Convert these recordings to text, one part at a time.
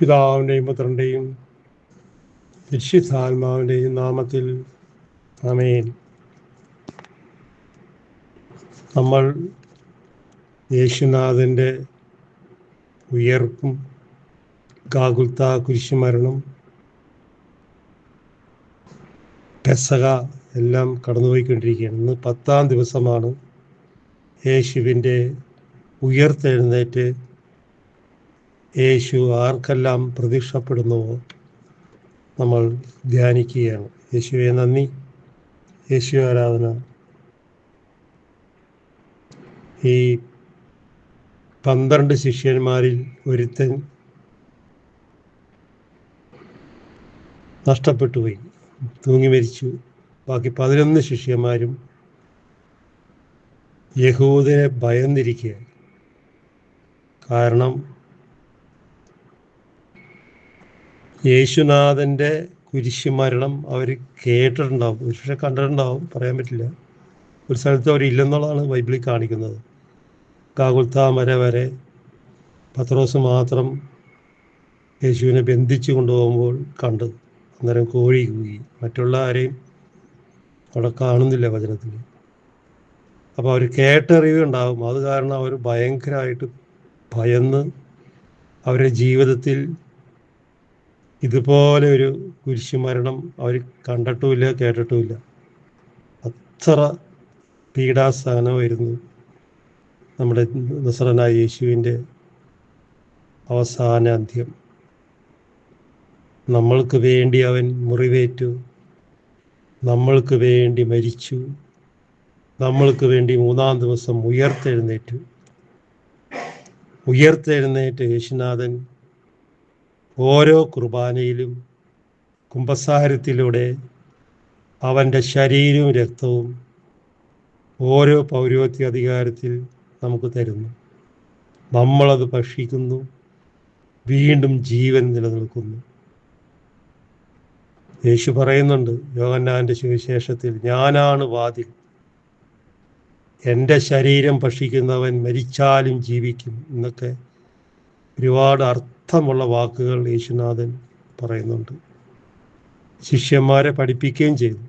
പിതാവിൻ്റെയും പുത്രൻ്റെയും പരിശുദ്ധാത്മാവിൻ്റെയും നാമത്തിൽ ആമേൻ. നമ്മൾ യേശുനാഥൻ്റെ ഉയർപ്പും ഗാഗുൽത്ത കുരിശുമരണം പെസഹ എല്ലാം കടന്നുപോയിക്കൊണ്ടിരിക്കുകയാണ്. ഇന്ന് 10ാം ദിവസമാണ് യേശുവിൻ്റെ ഉയർത്തെഴുന്നേറ്റ് യേശു ആർക്കെല്ലാം പ്രത്യക്ഷപ്പെടുന്നുവോ നമ്മൾ ധ്യാനിക്കുകയാണ്. യേശുവെ നന്ദി, യേശു ആരാധന. ഈ 12 ശിഷ്യന്മാരിൽ ഒരുത്തൻ നഷ്ടപ്പെട്ടുപോയി, തൂങ്ങി മരിച്ചു. ബാക്കി 11 ശിഷ്യന്മാരും യഹൂദനെ ഭയന്നിരിക്കുകയാണ്. കാരണം യേശുനാഥൻ്റെ കുരിശുമരണം അവർ കേട്ടിട്ടുണ്ടാവും, ഒരുപക്ഷെ കണ്ടിട്ടുണ്ടാവും, പറയാൻ പറ്റില്ല. ഒരു സ്ഥലത്ത് അവരില്ലെന്നുള്ളതാണ് ബൈബിളിൽ കാണിക്കുന്നത്. ഗാഗുൽത്ത മല വരെ പത്രോസ് മാത്രം യേശുവിനെ ബന്ധിച്ചു കൊണ്ടുപോകുമ്പോൾ കണ്ടു. അന്നേരം കോഴി കൂകി, മറ്റുള്ള ആരെയും അവിടെ കാണുന്നില്ല വചനത്തിൽ. അപ്പോൾ അവർ കേട്ടറിവുണ്ടാവും. അത് കാരണം അവർ ഭയങ്കരമായിട്ട് ഭയന്ന് അവരുടെ ജീവിതത്തിൽ ഇതുപോലെ ഒരു കുരിശുമരണം അവർ കണ്ടിട്ടുമില്ല, കേട്ടിട്ടുമില്ല. അത്ര പീഡാസഹനമായിരുന്നു നമ്മുടെ നസറേനായ യേശുവിൻ്റെ അവസാന അന്ത്യം. നമ്മൾക്ക് വേണ്ടി അവൻ മുറിവേറ്റു, നമ്മൾക്ക് വേണ്ടി മരിച്ചു, നമ്മൾക്ക് വേണ്ടി 3-ാം ദിവസം ഉയർത്തെഴുന്നേറ്റ് യേശുനാഥൻ ഓരോ കുർബാനയിലും കുമ്പസാരത്തിലൂടെ അവൻ്റെ ശരീരവും രക്തവും ഓരോ പൗരോഹിത്യ അധികാരത്തിൽ നമുക്ക് തരുന്നു. നമ്മളത് ഭക്ഷിക്കുന്നു, വീണ്ടും ജീവൻ നിലനിൽക്കുന്നു. യേശു പറയുന്നുണ്ട് യോഹന്നാൻ്റെ സുവിശേഷത്തിൽ, ഞാനാണ് വാതിൽ, എൻ്റെ ശരീരം ഭക്ഷിക്കുന്നവൻ മരിച്ചാലും ജീവിക്കും എന്നൊക്കെ ഒരുപാട് അർത്ഥമുള്ള വാക്കുകൾ യേശുനാഥൻ പറയുന്നുണ്ട്. ശിഷ്യന്മാരെ പഠിപ്പിക്കുകയും ചെയ്തു.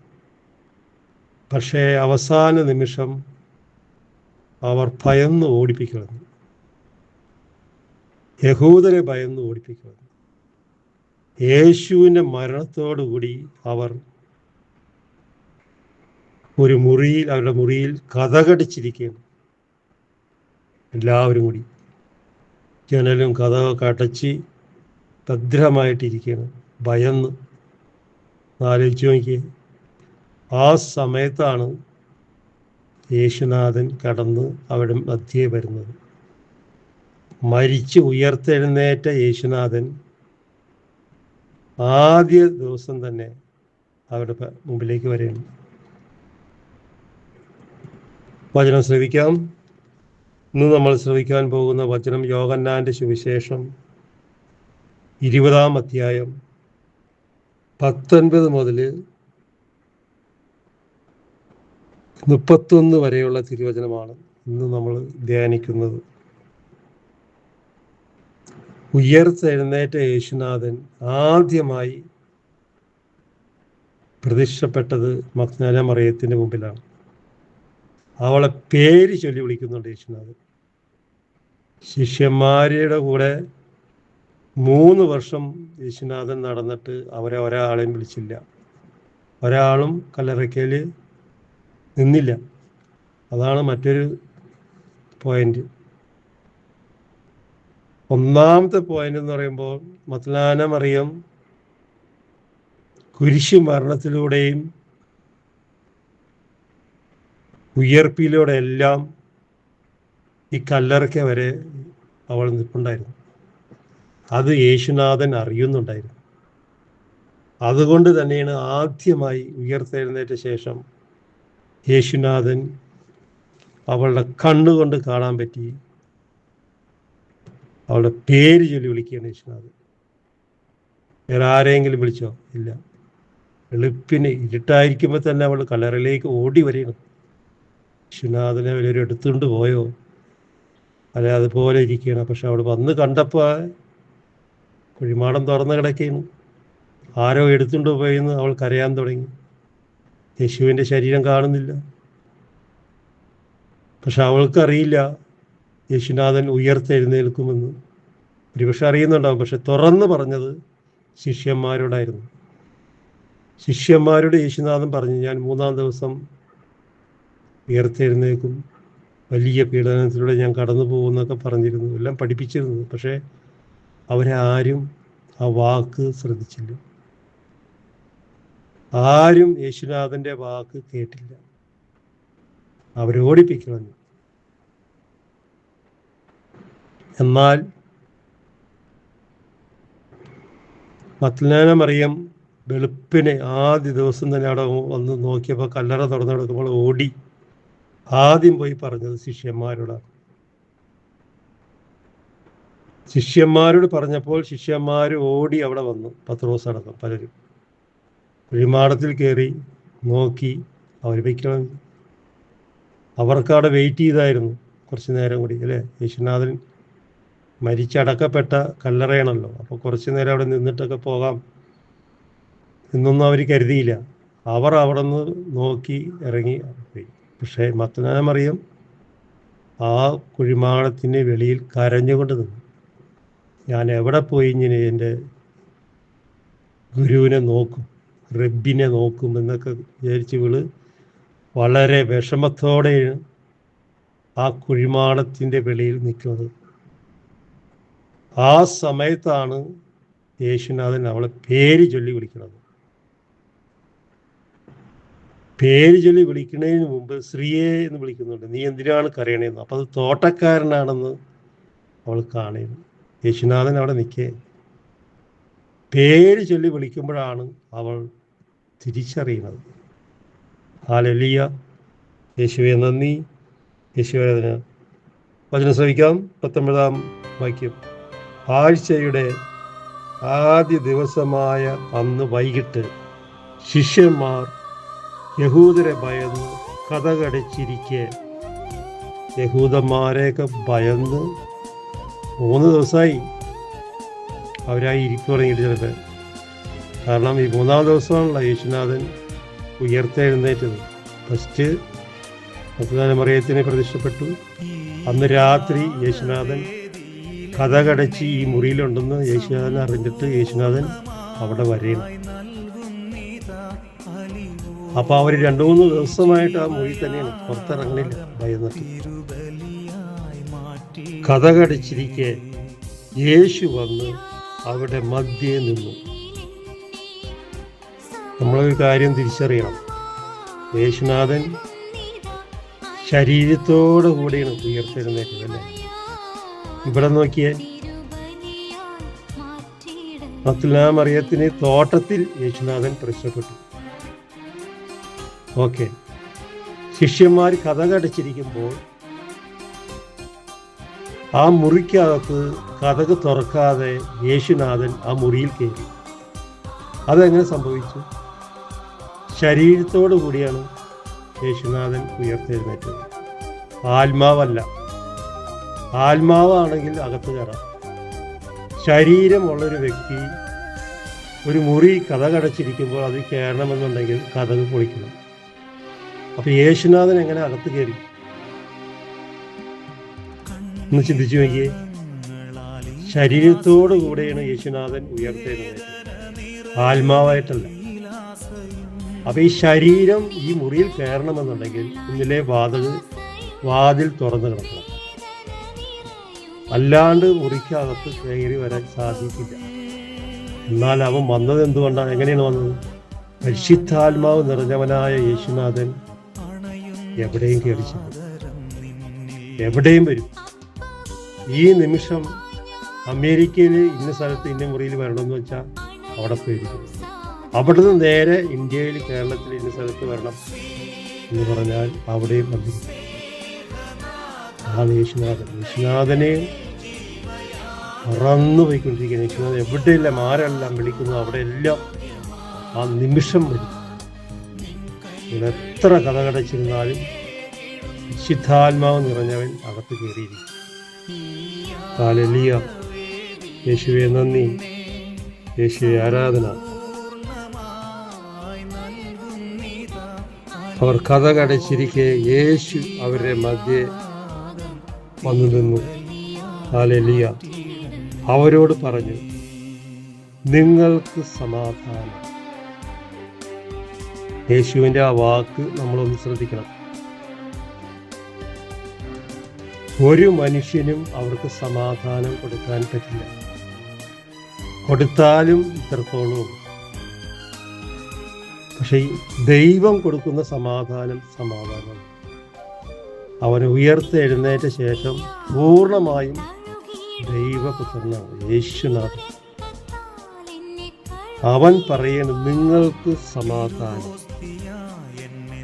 പക്ഷേ അവസാന നിമിഷം അവർ ഭയന്ന് ഓടിപ്പിക്കളഞ്ഞു, യഹൂദരെ ഭയന്ന് ഓടിപ്പിക്കളഞ്ഞു. യേശുവിൻ്റെ മരണത്തോടുകൂടി അവർ ഒരു മുറിയിൽ, അവരുടെ മുറിയിൽ കതകടിച്ചിരിക്കുകയാണ്. എല്ലാവരും കൂടി ജനലും കതകൊക്കെ അടച്ച് ഭദ്രമായിട്ടിരിക്കുകയാണ്, ഭയന്ന്. ആലോചിച്ച് നോക്കിയേ, ആ സമയത്താണ് യേശുനാഥൻ കടന്ന് അവിടെ മധ്യേ വരുന്നത്. മരിച്ച് ഉയർത്തെഴുന്നേറ്റ യേശുനാഥൻ ആദ്യ ദിവസം തന്നെ അവരുടെ മുമ്പിലേക്ക് വരികയാണ്. വചനം ശ്രവിക്കാം. ഇന്ന് നമ്മൾ ശ്രവിക്കാൻ പോകുന്ന വചനം യോഹന്നാൻ്റെ സുവിശേഷം 20-ാം അധ്യായം 19 മുതൽ 31 വരെയുള്ള തിരുവചനമാണ് ഇന്ന് നമ്മൾ ധ്യാനിക്കുന്നത്. ഉയർത്തെഴുന്നേറ്റ യേശുനാഥൻ ആദ്യമായി പ്രത്യക്ഷപ്പെട്ടത് മഗ്ദലേന മറിയത്തിൻ്റെ മുമ്പിലാണ്. അവളെ പേര് ചൊല്ലി വിളിക്കുന്നുണ്ട് യേശുനാഥൻ. ശിഷ്യന്മാരുടെ കൂടെ 3 വർഷം യേശുനാഥൻ നടന്നിട്ട് അവരെ ഒരാളെയും വിളിച്ചില്ല, ഒരാളും കല്ലറയ്ക്കൽ നിന്നില്ല. അതാണ് മറ്റൊരു പോയിന്റ്. ഒന്നാമത്തെ പോയിന്റ് എന്ന് പറയുമ്പോൾ മഗ്ദലേന മറിയം കുരിശു മരണത്തിലൂടെയും ഉയർപ്പിലൂടെ എല്ലാം ഈ കല്ലറയ്ക്ക വരെ അവൾ നിൽപ്പുണ്ടായിരുന്നു. അത് യേശുനാഥൻ അറിയുന്നുണ്ടായിരുന്നു. അതുകൊണ്ട് തന്നെയാണ് ആദ്യമായി ഉയർത്തെഴുന്നേറ്റ ശേഷം യേശുനാഥൻ അവളുടെ കണ്ണുകൊണ്ട് കാണാൻ പറ്റി. അവളുടെ പേര് ചൊല്ലി വിളിക്കുകയാണ് യേശുനാഥൻ. വേറെ ആരെങ്കിലും വിളിച്ചോ? ഇല്ല. വെളുപ്പിന് ഇരുട്ടായിരിക്കുമ്പോൾ തന്നെ അവൾ കല്ലറയിലേക്ക് ഓടി വരികയാണ്. യേശുനാഥനെ അവരൊരു എടുത്തുകൊണ്ട് പോയോ? അല്ലെ അതുപോലെ ഇരിക്കുകയാണ്. പക്ഷെ അവിടെ വന്ന് കണ്ടപ്പോൾ കുഴിമാടം തുറന്ന് കിടക്കുകയാണ്. ആരോ എടുത്തുകൊണ്ട് പോയെന്ന് അവൾ കരയാൻ തുടങ്ങി. യേശുവിൻ്റെ ശരീരം കാണുന്നില്ല. പക്ഷെ അവൾക്കറിയില്ല യേശുനാഥൻ ഉയർത്തെഴുന്നേൽക്കുമെന്ന്. ഒരുപക്ഷെ അറിയുന്നുണ്ടാവും, പക്ഷെ തുറന്ന് പറഞ്ഞത് ശിഷ്യന്മാരോടായിരുന്നു. ശിഷ്യന്മാരോട് യേശുനാഥൻ പറഞ്ഞു, ഞാൻ 3-ാം ദിവസം ഉയർത്തെഴുന്നേൽക്കും, വലിയ പീഡനത്തിലൂടെ ഞാൻ കടന്നു പോകുമെന്നൊക്കെ പറഞ്ഞിരുന്നു, എല്ലാം പഠിപ്പിച്ചിരുന്നു. പക്ഷേ അവരാരും ആ വാക്ക് ശ്രദ്ധിച്ചില്ല. ആരും യേശുനാഥൻ്റെ വാക്ക് കേട്ടില്ല. അവരോടിപ്പിക്കളഞ്ഞു. എന്നാൽ മഗ്ദലേന മറിയം വെളുപ്പിനെ ആദ്യ ദിവസം തന്നെ അവിടെ വന്ന് നോക്കിയപ്പോൾ കല്ലറ തുറന്നു കിടക്കുമ്പോൾ ഓടി ആദ്യം പോയി പറഞ്ഞത് ശിഷ്യന്മാരോടാണ്. ശിഷ്യന്മാരോട് പറഞ്ഞപ്പോൾ ശിഷ്യന്മാർ ഓടി അവിടെ വന്നു. പത്രോസ് അടക്കം പലരും കുഴിമാടത്തിൽ കയറി നോക്കി. അവർ വയ്ക്കണം. അവർക്കവിടെ വെയിറ്റ് ചെയ്തായിരുന്നു കുറച്ച് നേരം കൂടി, അല്ലേ? യേശുനാഥൻ മരിച്ചടക്കപ്പെട്ട കല്ലറയാണല്ലോ, അപ്പോൾ കുറച്ച് നേരം അവിടെ നിന്നിട്ടൊക്കെ പോകാം എന്നൊന്നും അവർ കരുതിയില്ല. അവർ അവിടെ നിന്ന് നോക്കി ഇറങ്ങി പോയി. പക്ഷേ മഗ്ദലേന മറിയം ആ കുഴിമാടത്തിന് വെളിയിൽ കരഞ്ഞുകൊണ്ട് നിന്നു. ഞാൻ എവിടെ പോയി ഇങ്ങനെ എൻ്റെ ഗുരുവിനെ നോക്കും, റബ്ബിനെ നോക്കും എന്നൊക്കെ വിചാരിച്ച് ഇവള് വളരെ വിഷമത്തോടെയാണ് ആ കുഴിമാടത്തിൻ്റെ വെളിയിൽ നിൽക്കുന്നത്. ആ സമയത്താണ് യേശുനാഥൻ അവളെ പേര് ചൊല്ലി വിളിക്കുന്നത്. പേര് ചൊല്ലി വിളിക്കുന്നതിന് മുമ്പ് സ്ത്രീയെ എന്ന് വിളിക്കുന്നുണ്ട്. നീ എന്തിനാണ് കരയണേന്ന്. അപ്പം അത് തോട്ടക്കാരനാണെന്ന് അവൾ കാണുന്നു. യേശുനാഥൻ അവിടെ നിൽക്കേ. പേര് ചൊല്ലി വിളിക്കുമ്പോഴാണ് അവൾ തിരിച്ചറിയുന്നത്. ഹല്ലേലൂയ. യേശുവേ നന്ദി. യേശുവേ വചനം ശ്രവിക്കാം. 19-ാം വാക്യം. ആഴ്ചയുടെ ആദ്യ ദിവസമായ അന്ന് വൈകിട്ട് ശിഷ്യന്മാർ യഹൂദരെ ഭയന്ന് കതകടച്ചിരിക്കെ. യഹൂദന്മാരെയൊക്കെ ഭയന്ന് 3 ദിവസമായി അവരായി ഇരിക്കു തുടങ്ങിയിട്ട് ചിലപ്പോൾ. കാരണം ഈ 3-ാം ദിവസമാണല്ലോ യേശുനാഥൻ ഉയർത്തെഴുന്നേറ്റത്. First Magdalene മറിയത്തിനെ പ്രതിഷ്ഠപ്പെട്ടു. അന്ന് രാത്രി യേശുനാഥൻ കതകടച്ച് ഈ മുറിയിലുണ്ടെന്ന് യേശുനാഥൻ അറിഞ്ഞിട്ട് യേശുനാഥൻ അവിടെ വരെയാണ്. അപ്പോൾ അവർ 2-3 ദിവസമായിട്ട് ആ മുറി തന്നെയാണ്, പുറത്തിറങ്ങണില്ല ഭയന്നിട്ട്. കതകടച്ചിരിക്കെ യേശു വന്ന് അവിടെ മധ്യേ നിന്നു. നമ്മളൊരു കാര്യം തിരിച്ചറിയണം. യേശുനാഥൻ ശരീരത്തോടു കൂടിയാണ് ഉയർത്തെഴുന്നേറ്റത്, അല്ലേ? ഇവിടെ നോക്കിയേ, മഗ്ദലേന മറിയത്തിന് തോട്ടത്തിൽ യേശുനാഥൻ പ്രത്യക്ഷപ്പെട്ടു. ഓക്കെ, ശിഷ്യന്മാർ കതകടച്ചിരിക്കുമ്പോൾ ആ മുറിക്കകത്ത് കതക് തുറക്കാതെ യേശുനാഥൻ ആ മുറിയിൽ കയറി. അതെങ്ങനെ സംഭവിച്ചു? ശരീരത്തോടു കൂടിയാണ് യേശുനാഥൻ ഉയർത്തെഴുന്നേറ്റത്, ആത്മാവല്ല. ആത്മാവാണെങ്കിൽ അകത്ത് കയറാം. ശരീരമുള്ളൊരു വ്യക്തി ഒരു മുറി കതകടച്ചിരിക്കുമ്പോൾ അത് കയറണമെന്നുണ്ടെങ്കിൽ കതക് പൊളിക്കണം. അപ്പോൾ യേശുനാഥൻ എങ്ങനെ അകത്ത് കയറി ഒന്ന് ചിന്തിച്ചു നോക്കിയേ. ശരീരത്തോടു കൂടെയാണ് യേശുനാഥൻ ഉയർത്തെഴുന്നേറ്റത്, ആത്മാവായിട്ടല്ല. അപ്പോൾ ഈ ശരീരം ഈ മുറിയിൽ കയറണമെന്നുണ്ടെങ്കിൽ ഇന്നലെ വാതിൽ തുറന്നു കിടക്കണം. അല്ലാണ്ട് മുറിക്കകത്ത് കയറി വരാൻ സാധിക്കില്ല. എന്നാൽ അവൻ വന്നത് എന്തുകൊണ്ടാണ്? എങ്ങനെയാണ് വന്നത്? പരിശുദ്ധാത്മാവ് നിറഞ്ഞവനായ യേശുനാഥൻ എവിടെയും കയറിച്ചില്ല, എവിടെയും വരും. ഈ നിമിഷം അമേരിക്കയിൽ ഇന്ന സ്ഥലത്ത് ഇന്ന മുറിയിൽ വരണമെന്ന് വെച്ചാൽ അവിടെ പോയിരിക്കും. അവിടുന്ന് നേരെ ഇന്ത്യയിൽ കേരളത്തിൽ ഇന്ന സ്ഥലത്ത് വരണം എന്ന് പറഞ്ഞാൽ അവിടെയും വന്നിരിക്കും. ആണ് യേശുനാഥൻ. യേശുനാഥനെ മറന്നു പോയിക്കൊണ്ടിരിക്കുകയാണ്. യേശുനാഥൻ എവിടെയെല്ലാം ആരെല്ലാം വിളിക്കുന്നു അവിടെയെല്ലാം ആ നിമിഷം വരും. എത്ര കഥകടച്ചിരുന്നാലും വിശുദ്ധാത്മാവ് നിറഞ്ഞവൻ അകത്ത് കയറിയിരിക്കും. ഹല്ലേലൂയ. യേശുവേ നന്ദി. യേശുവേ ആരാധന. അവർ കഥ കടച്ചിരിക്കെ യേശു അവരുടെ മധ്യേ വന്നു നിന്നു. ഹല്ലേലൂയ. അവരോട് പറഞ്ഞു, നിങ്ങൾക്ക് സമാധാനം. യേശുവിൻ്റെ ആ വാക്ക് നമ്മളൊന്ന് ശ്രദ്ധിക്കണം. ഒരു മനുഷ്യനും അവർക്ക് സമാധാനം കൊടുക്കാൻ പറ്റില്ല. കൊടുത്താലും ഇത്രത്തോളം. പക്ഷെ ദൈവം കൊടുക്കുന്ന സമാധാനം അവൻ ഉയർത്തെഴുന്നേറ്റ ശേഷം പൂർണ്ണമായും ദൈവപുത്രനാണ് യേശുനാഥൻ. അവൻ പറയുന്നു, നിങ്ങൾക്ക് സമാധാനം.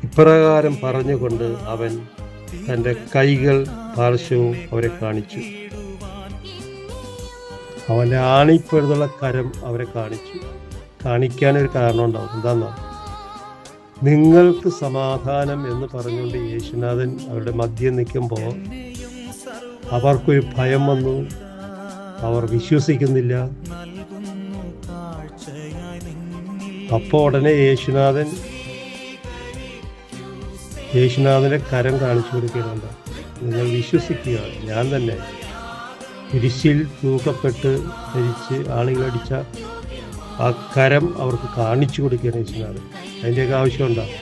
ഇപ്രകാരം പറഞ്ഞുകൊണ്ട് അവൻ തൻ്റെ കൈകൾ പാർശ്വവും അവരെ കാണിച്ചു. അവൻ്റെ ആണിപ്പഴുതുള്ള കരം അവരെ കാണിച്ചു. കാണിക്കാനൊരു കാരണം ഉണ്ടാവും. എന്താണെന്നോ, നിങ്ങൾക്ക് സമാധാനം എന്ന് പറഞ്ഞുകൊണ്ട് യേശുനാഥൻ അവരുടെ മധ്യം നിൽക്കുമ്പോൾ അവർക്കൊരു ഭയം വന്നു. അവർ വിശ്വസിക്കുന്നില്ല. അപ്പോൾ ഉടനെ യേശുനാഥൻ്റെ കരം കാണിച്ചു കൊടുക്കുന്നുണ്ട്. നിങ്ങൾ വിശ്വസിക്കുക, ഞാൻ തന്നെ. കുരിശിൽ തൂക്കപ്പെട്ട് മരിച്ച് ആളുകളടിച്ച ആ കരം അവർക്ക് കാണിച്ചു കൊടുക്കുകയാണ് യേശുനാഥൻ. അതിൻ്റെയൊക്കെ ആവശ്യമുണ്ടാകും.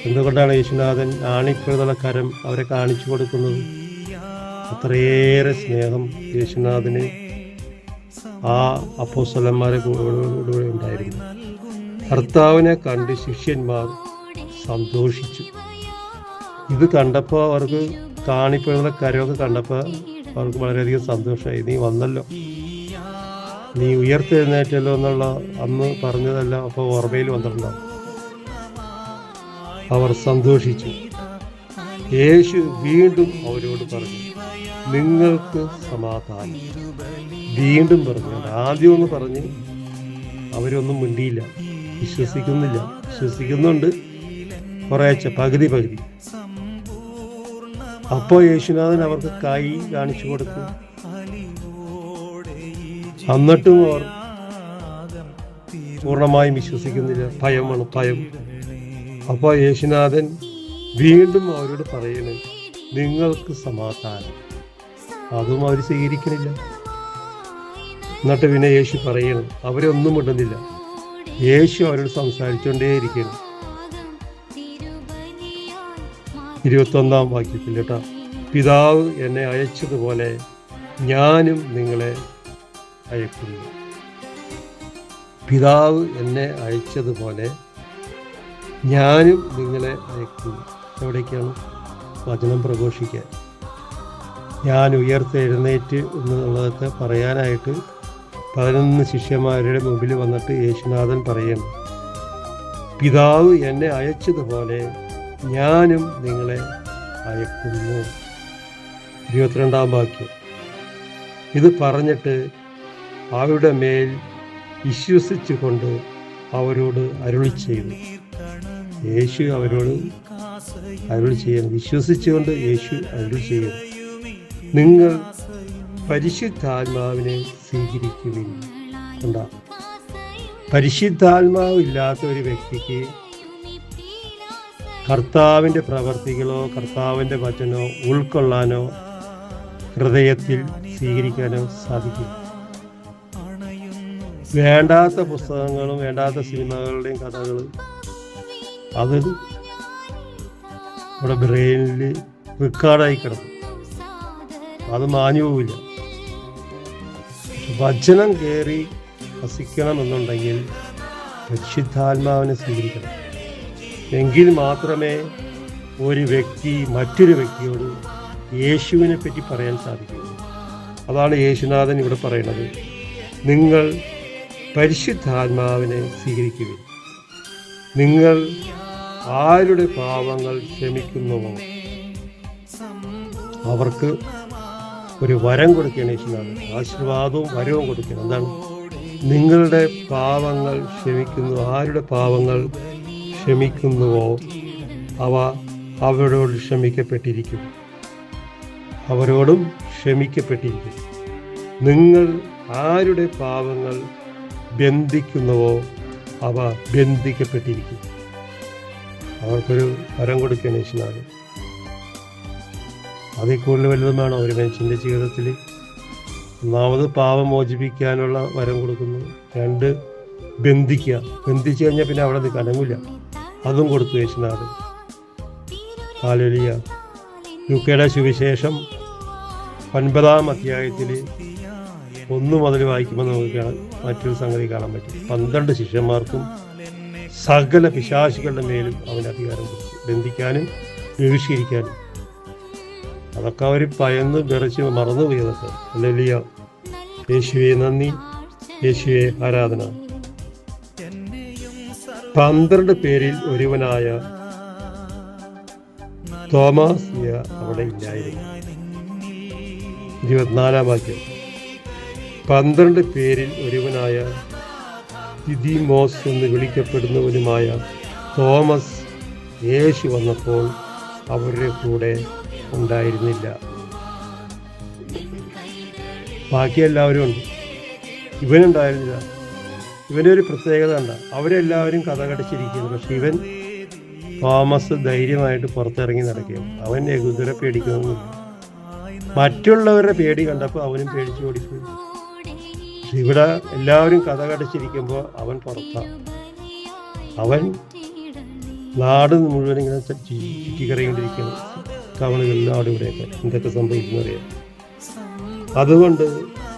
എന്തുകൊണ്ടാണ് യേശുനാഥൻ ആണിപ്പഴുതുള്ള കരം അവരെ കാണിച്ചു കൊടുക്കുന്നത്? അത്രയേറെ സ്നേഹം യേശുനാഥന് ആ അപ്പോസ്തലന്മാരെ കൂടെ ഉണ്ടായിരുന്നു. കർത്താവിനെ കണ്ട് ശിഷ്യന്മാർ സന്തോഷിച്ചു. ഇത് കണ്ടപ്പോൾ അവർക്ക് കാണിപ്പഴുതുള്ള കരമൊക്കെ കണ്ടപ്പോൾ അവർക്ക് വളരെയധികം സന്തോഷമായി. നീ വന്നല്ലോ, നീ ഉയർത്തെഴുന്നേറ്റല്ലോ എന്നുള്ള അന്ന് പറഞ്ഞതെല്ലാം അപ്പോൾ ഓർമ്മയിൽ വന്നിട്ടുണ്ടാവും. അവർ സന്തോഷിച്ചു. യേശു വീണ്ടും അവരോട് പറഞ്ഞു, നിങ്ങൾക്ക് സമാധാനം. വീണ്ടും പറഞ്ഞു. ആദ്യം ഒന്ന് പറഞ്ഞ് അവരൊന്നും മിണ്ടിയില്ല, വിശ്വസിക്കുന്നില്ല. വിശ്വസിക്കുന്നുണ്ട് കുറേശ്ശെ, പകുതി. അപ്പോൾ യേശുനാഥൻ അവർക്ക് കൈ കാണിച്ചു കൊടുത്തു. എന്നിട്ടും അവർ പൂർണ്ണമായും വിശ്വസിക്കുന്നില്ല. ഭയം. അപ്പോൾ യേശുനാഥൻ വീണ്ടും അവരോട് പറയണേ, നിങ്ങൾക്ക് സമാധാനം. അതും അവർ സ്വീകരിക്കണില്ല. എന്നിട്ട് പിന്നെ യേശു പറയണം, അവരൊന്നും മിണ്ടുന്നില്ല. യേശു അവരോട് സംസാരിച്ചുകൊണ്ടേയിരിക്കണം. 21-ാം വാക്യത്തിൽ കേട്ടോ, പിതാവ് എന്നെ അയച്ചതുപോലെ ഞാനും നിങ്ങളെ അയക്കുന്നു. പിതാവ് എന്നെ അയച്ചതുപോലെ ഞാനും നിങ്ങളെ അയക്കുന്നു. എവിടേക്കാണ്? വചനം പ്രഘോഷിക്കാൻ. ഞാൻ ഉയർത്തെഴുന്നേറ്റ് എന്നുള്ളതൊക്കെ പറയാനായിട്ട് 11 ശിഷ്യന്മാരുടെ മുമ്പിൽ വന്നിട്ട് യേശുനാഥൻ പറയുന്നു, പിതാവ് എന്നെ അയച്ചതുപോലെ ഞാനും നിങ്ങളെ അയക്കുന്നു. 22-ാം വാക്യം. ഇത് പറഞ്ഞിട്ട് അവരുടെ മേൽ വിശ്വസിച്ചുകൊണ്ട് അവരോട് അരുളി ചെയ്തു. യേശു അവരോട് അരുളി ചെയ്യുന്നു. വിശ്വസിച്ചുകൊണ്ട് യേശു അരുളി ചെയ്യുന്നു, നിങ്ങൾ പരിശുദ്ധാത്മാവിനെ സ്വീകരിക്കുവിൻ. എന്താ? പരിശുദ്ധാത്മാവ് ഇല്ലാത്ത ഒരു വ്യക്തിക്ക് കർത്താവിൻ്റെ പ്രവർത്തികളോ കർത്താവിൻ്റെ വചനോ ഉൾക്കൊള്ളാനോ ഹൃദയത്തിൽ സ്വീകരിക്കാനോ സാധിക്കില്ല. വേണ്ടാത്ത പുസ്തകങ്ങളും വേണ്ടാത്ത സിനിമകളുടെയും കഥകളും അത് നമ്മുടെ ബ്രെയിനിൽ റെക്കോർഡായി കിടക്കും. അത് മാഞ്ഞു പോവില്ല. വചനം കയറി വസിക്കണമെന്നുണ്ടെങ്കിൽ പരിശുദ്ധാത്മാവിനെ സ്വീകരിക്കണം. എങ്കിൽ മാത്രമേ ഒരു വ്യക്തി മറ്റൊരു വ്യക്തിയോട് യേശുവിനെ പറ്റി പറയാൻ സാധിക്കുള്ളൂ. അതാണ് യേശുനാഥൻ ഇവിടെ പറയുന്നത്, നിങ്ങൾ പരിശുദ്ധാത്മാവിനെ സ്വീകരിക്കുക. നിങ്ങൾ ആരുടെ പാപങ്ങൾ ക്ഷമിക്കുന്നുവോ അവർക്ക് ഒരു വരം കൊടുക്കുകയാണ് യേശുനാഥൻ. ആശീർവാദവും വരവും കൊടുക്കുകയാണ്. എന്താണ്? നിങ്ങളുടെ പാപങ്ങൾ ക്ഷമിക്കുന്നു. ആരുടെ പാപങ്ങൾ ക്ഷമിക്കുന്നുവോ അവ അവരോട് ക്ഷമിക്കപ്പെട്ടിരിക്കും. അവരോടും ക്ഷമിക്കപ്പെട്ടിരിക്കും. നിങ്ങൾ ആരുടെ പാപങ്ങൾ ബന്ധിക്കുന്നവോ അവ ബന്ധിക്കപ്പെട്ടിരിക്കും. അവർക്കൊരു വരം കൊടുക്കുകയാണ് യേശുനാഥൻ. അതിൽ കൂടുതൽ വലുതും വേണം ഒരു മനുഷ്യൻ്റെ ജീവിതത്തിൽ. ഒന്നാമത് പാപം മോചിപ്പിക്കാനുള്ള വരം കൊടുക്കുന്നു. 2 ബന്ധിക്കുക. ബന്ധിച്ചു കഴിഞ്ഞാൽ പിന്നെ അവിടെ നിൽക്കാൻ അനങ്ങില്ല. അതും കൊടുത്തു യേശുനാഥൻ. ഹല്ലേലൂയ. ലൂക്കയുടെ സുവിശേഷം 9-ാം അധ്യായത്തിൽ 1 മുതൽ വായിക്കുമ്പോൾ നമുക്ക് മറ്റൊരു സംഗതി കാണാൻ പറ്റും. 12 ശിഷ്യന്മാർക്കും സകല പിശാചുകളുടെ മേലും അവന് അധികാരം കൊടുത്തു, ബന്ധിക്കാനും ബഹിഷ്കരിക്കാനും. അതൊക്കെ അവർ ഭയന്ന് വിറച്ച് മറന്നുപോയതൊക്കെ. ഹല്ലേലൂയ. യേശുവേ നന്ദി, യേശുവേ ആരാധന. 12 പേരിൽ ഒരുവനായ തോമസ് അവിടെ ഇല്ലായിരുന്നു. 24-ാം വാക്യം. 12 പേരിൽ ഒരുവനായ ദിദിമോസ് എന്ന് വിളിക്കപ്പെടുന്നവനുമായ തോമസ് യേശു വന്നപ്പോൾ അവരുടെ കൂടെ ഉണ്ടായിരുന്നില്ല. ബാക്കി എല്ലാവരും ഉണ്ട്, ഇവനുണ്ടായിരുന്നില്ല. ഇവനൊരു പ്രത്യേകത ഉണ്ട്. അവരെല്ലാവരും കഥ കടിച്ചിരിക്കുന്നു. പക്ഷെ ഇവൻ തോമസ് ധൈര്യമായിട്ട് പുറത്തിറങ്ങി നടക്കുകയാണ്. അവൻ യഹൂദരെ പേടിക്കുന്നൊന്നുമില്ല. മറ്റുള്ളവരുടെ പേടി കണ്ടപ്പോൾ അവനും പേടിച്ചു ഓടിപ്പോയി. പക്ഷെ ഇവിടെ എല്ലാവരും കഥ കടിച്ചിരിക്കുമ്പോൾ അവൻ പുറത്താണ്. അവൻ നാട് മുഴുവൻ ഇങ്ങനെ ചുറ്റിക്കറിക്കൊണ്ടിരിക്കുന്നു. ടൗണുകളിലും അവിടെ ഇവിടെയൊക്കെ എന്തൊക്കെ സംഭവിക്കുന്നറിയാം. അതുകൊണ്ട്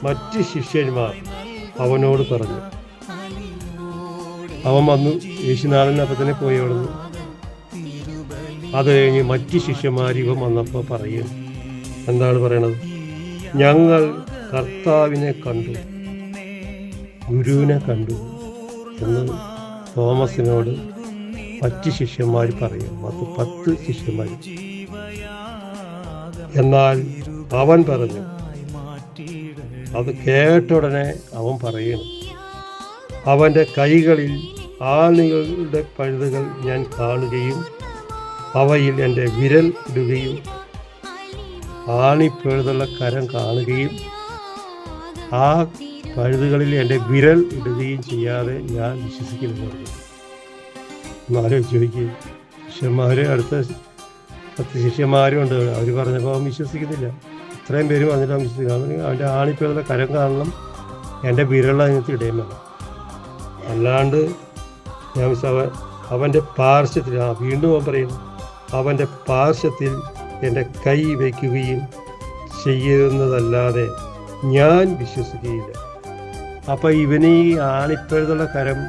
മറ്റ് ശിഷ്യന്മാർ അവനോട് പറഞ്ഞു. അവൻ വന്നു. യേശുനാഥൻ അപ്പം തന്നെ പോയി അവിടുന്ന്. അത് കഴിഞ്ഞ് മറ്റ് ശിഷ്യന്മാർ ഇവൻ വന്നപ്പോൾ പറയും. എന്താണ് പറയണത്? ഞങ്ങൾ കർത്താവിനെ കണ്ടു, ഗുരുവിനെ കണ്ടു എന്ന് തോമസിനോട് മറ്റ് ശിഷ്യന്മാർ പറയും. 10 ശിഷ്യന്മാർ. എന്നാൽ അവൻ പറഞ്ഞു. അത് കേട്ട ഉടനെ അവൻ പറയണം, അവൻ്റെ കൈകളിൽ ആണികളുടെ പഴുതുകൾ ഞാൻ കാണുകയും അവയിൽ എൻ്റെ വിരൽ ഇടുകയും ആണിപ്പഴുതുള്ള കരം കാണുകയും ആ പഴുതുകളിൽ എൻ്റെ വിരൽ ഇടുകയും ചെയ്യാതെ ഞാൻ വിശ്വസിക്കുന്നു. എന്നാലും ചോദിക്കുക, ശിഷ്യന്മാർ അടുത്ത 10 ശിഷ്യന്മാരും ഉണ്ട്. അവർ പറഞ്ഞപ്പോൾ അവൻ വിശ്വസിക്കുന്നില്ല. ഇത്രയും പേര് പറഞ്ഞിട്ട് അവൻ വിശ്വസിക്കണം. അവൻ്റെ ആണിപ്പഴുതുള്ള കരം കാണണം, എൻ്റെ വിരൽ അതിനകത്ത് ഇടയും വേണം. അല്ലാണ്ട് ഞാൻ അവൻ്റെ പാർശ്വത്തിൽ, വീണ്ടും അവൻ പറയുന്നു, അവൻ്റെ പാർശ്വത്തിൽ എൻ്റെ കൈ വയ്ക്കുകയും ചെയ്യുന്നതല്ലാതെ ഞാൻ വിശ്വസിക്കുകയില്ല. അപ്പം ഇവന് ഈ ആണിപ്പഴുതുള്ള കരം,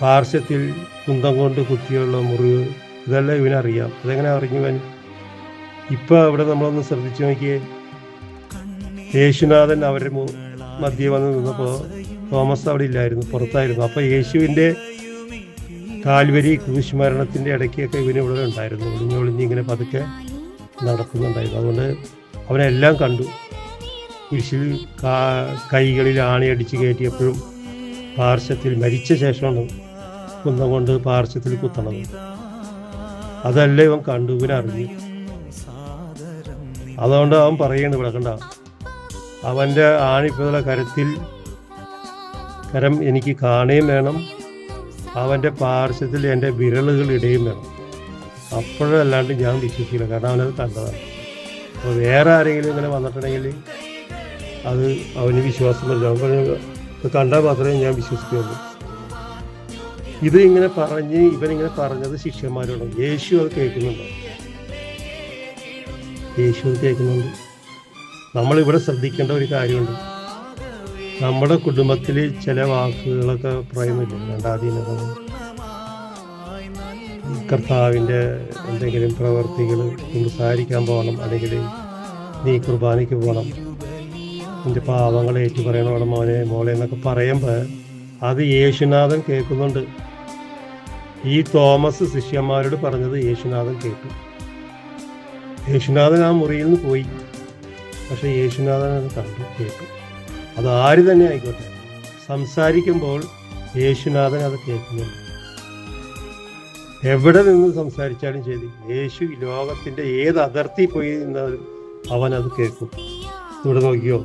പാർശ്വത്തിൽ കുന്തം കൊണ്ട് കുത്തിയുള്ള മുറിവ്, ഇതെല്ലാം ഇവനറിയാം. അതെങ്ങനെ അറിഞ്ഞുവൻ? ഇപ്പം അവിടെ നമ്മളൊന്ന് ശ്രദ്ധിച്ചു നോക്കിയേ. യേശുനാഥൻ അവരുടെ മധ്യ വന്ന് നിന്നപ്പോൾ തോമസ് അവിടെ ഇല്ലായിരുന്നു, പുറത്തായിരുന്നു. അപ്പോൾ യേശുവിൻ്റെ കാൽവരി ക്രൂശ് ഇടയ്ക്കൊക്കെ ഇവന് ഇവിടെ ഉണ്ടായിരുന്നു. ഒളിഞ്ഞിങ്ങനെ പതുക്കെ നടക്കുന്നുണ്ടായിരുന്നു. അതുകൊണ്ട് അവനെല്ലാം കണ്ടു. കുരിശിൽ കൈകളിൽ ആണിയടിച്ച് കയറ്റിയപ്പോഴും പാർശ്വത്തിൽ മരിച്ച ശേഷമാണ് കുന്തം കൊണ്ട് പാർശ്വത്തിൽ കുത്തണത്. അതല്ല ഇവൻ കണ്ടു, ഇവനറിഞ്ഞു. അതുകൊണ്ട് അവൻ പറയുന്നത് ഇവിടെ കണ്ട, അവൻ്റെ ആണിപ്പുള്ള കരം എനിക്ക് കാണുകയും വേണം, അവൻ്റെ പാർശ്വത്തിൽ എൻ്റെ വിരലുകൾ ഇടുകയും വേണം. അപ്പോഴല്ലാണ്ട് ഞാൻ വിശ്വസിക്കില്ല, കാരണം അവനത് കണ്ടതാണ്. അപ്പോൾ വേറെ ആരെങ്കിലും ഇങ്ങനെ വന്നിട്ടുണ്ടെങ്കിൽ അത് അവന് വിശ്വാസം വരില്ല. അവൻ കണ്ടാൽ മാത്രമേ ഞാൻ വിശ്വസിക്കുകയുള്ളൂ. ഇത് ഇങ്ങനെ ഇവനിങ്ങനെ പറഞ്ഞത് ശിഷ്യന്മാരോട്. യേശു അത് കേൾക്കുന്നുണ്ടോ? യേശു അത് കേൾക്കുന്നുണ്ട്. നമ്മളിവിടെ ശ്രദ്ധിക്കേണ്ട ഒരു കാര്യമുണ്ട്. നമ്മുടെ കുടുംബത്തിൽ ചില വാക്കുകളൊക്കെ പറയുന്നില്ല, രണ്ടാധീനത, കർത്താവിൻ്റെ എന്തെങ്കിലും പ്രവർത്തികൾ സംസാരിക്കാൻ പോകണം, അല്ലെങ്കിൽ നീ കുർബാനയ്ക്ക് പോകണം, നിൻ്റെ പാവങ്ങളെ ഏറ്റു പറയണം മോനെ മോളെ എന്നൊക്കെ പറയുമ്പോൾ അത് യേശുനാഥൻ കേൾക്കുന്നുണ്ട്. ഈ തോമസ് ശിഷ്യന്മാരോട് പറഞ്ഞത് യേശുനാഥൻ കേട്ടു. യേശുനാഥൻ ആ മുറിയിൽ നിന്ന് പോയി, പക്ഷെ യേശുനാഥൻ അത് കണ്ടു, കേട്ടു. അത് ആര് തന്നെ ആയിക്കോട്ടെ, സംസാരിക്കുമ്പോൾ യേശുനാഥൻ അത് കേൾക്കുന്നുണ്ട്. എവിടെ നിന്ന് സംസാരിച്ചാലും ശരി, യേശു ലോകത്തിൻ്റെ ഏത് അതിർത്തി പോയി നിന്നാലും അവൻ അത് കേൾക്കും. ഇവിടെ നോക്കിയോ,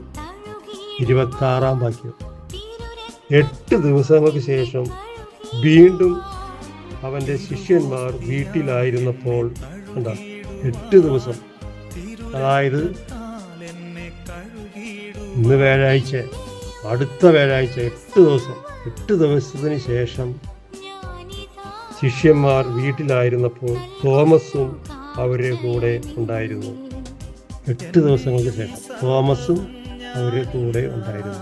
26-ാം വാക്യം. 8 ദിവസങ്ങൾക്ക് ശേഷം വീണ്ടും അവൻ്റെ ശിഷ്യന്മാർ വീട്ടിലായിരുന്നപ്പോൾ എന്താ 8 ദിവസം, അതായത് ഇന്ന് വ്യാഴാഴ്ച, അടുത്ത വ്യാഴാഴ്ച 8 ദിവസം, 8 ദിവസത്തിന് ശേഷം ശിഷ്യന്മാർ വീട്ടിലായിരുന്നപ്പോൾ തോമസും അവരുടെ കൂടെ ഉണ്ടായിരുന്നു. 8 ദിവസങ്ങൾക്ക് ശേഷം തോമസും അവരുടെ കൂടെ ഉണ്ടായിരുന്നു.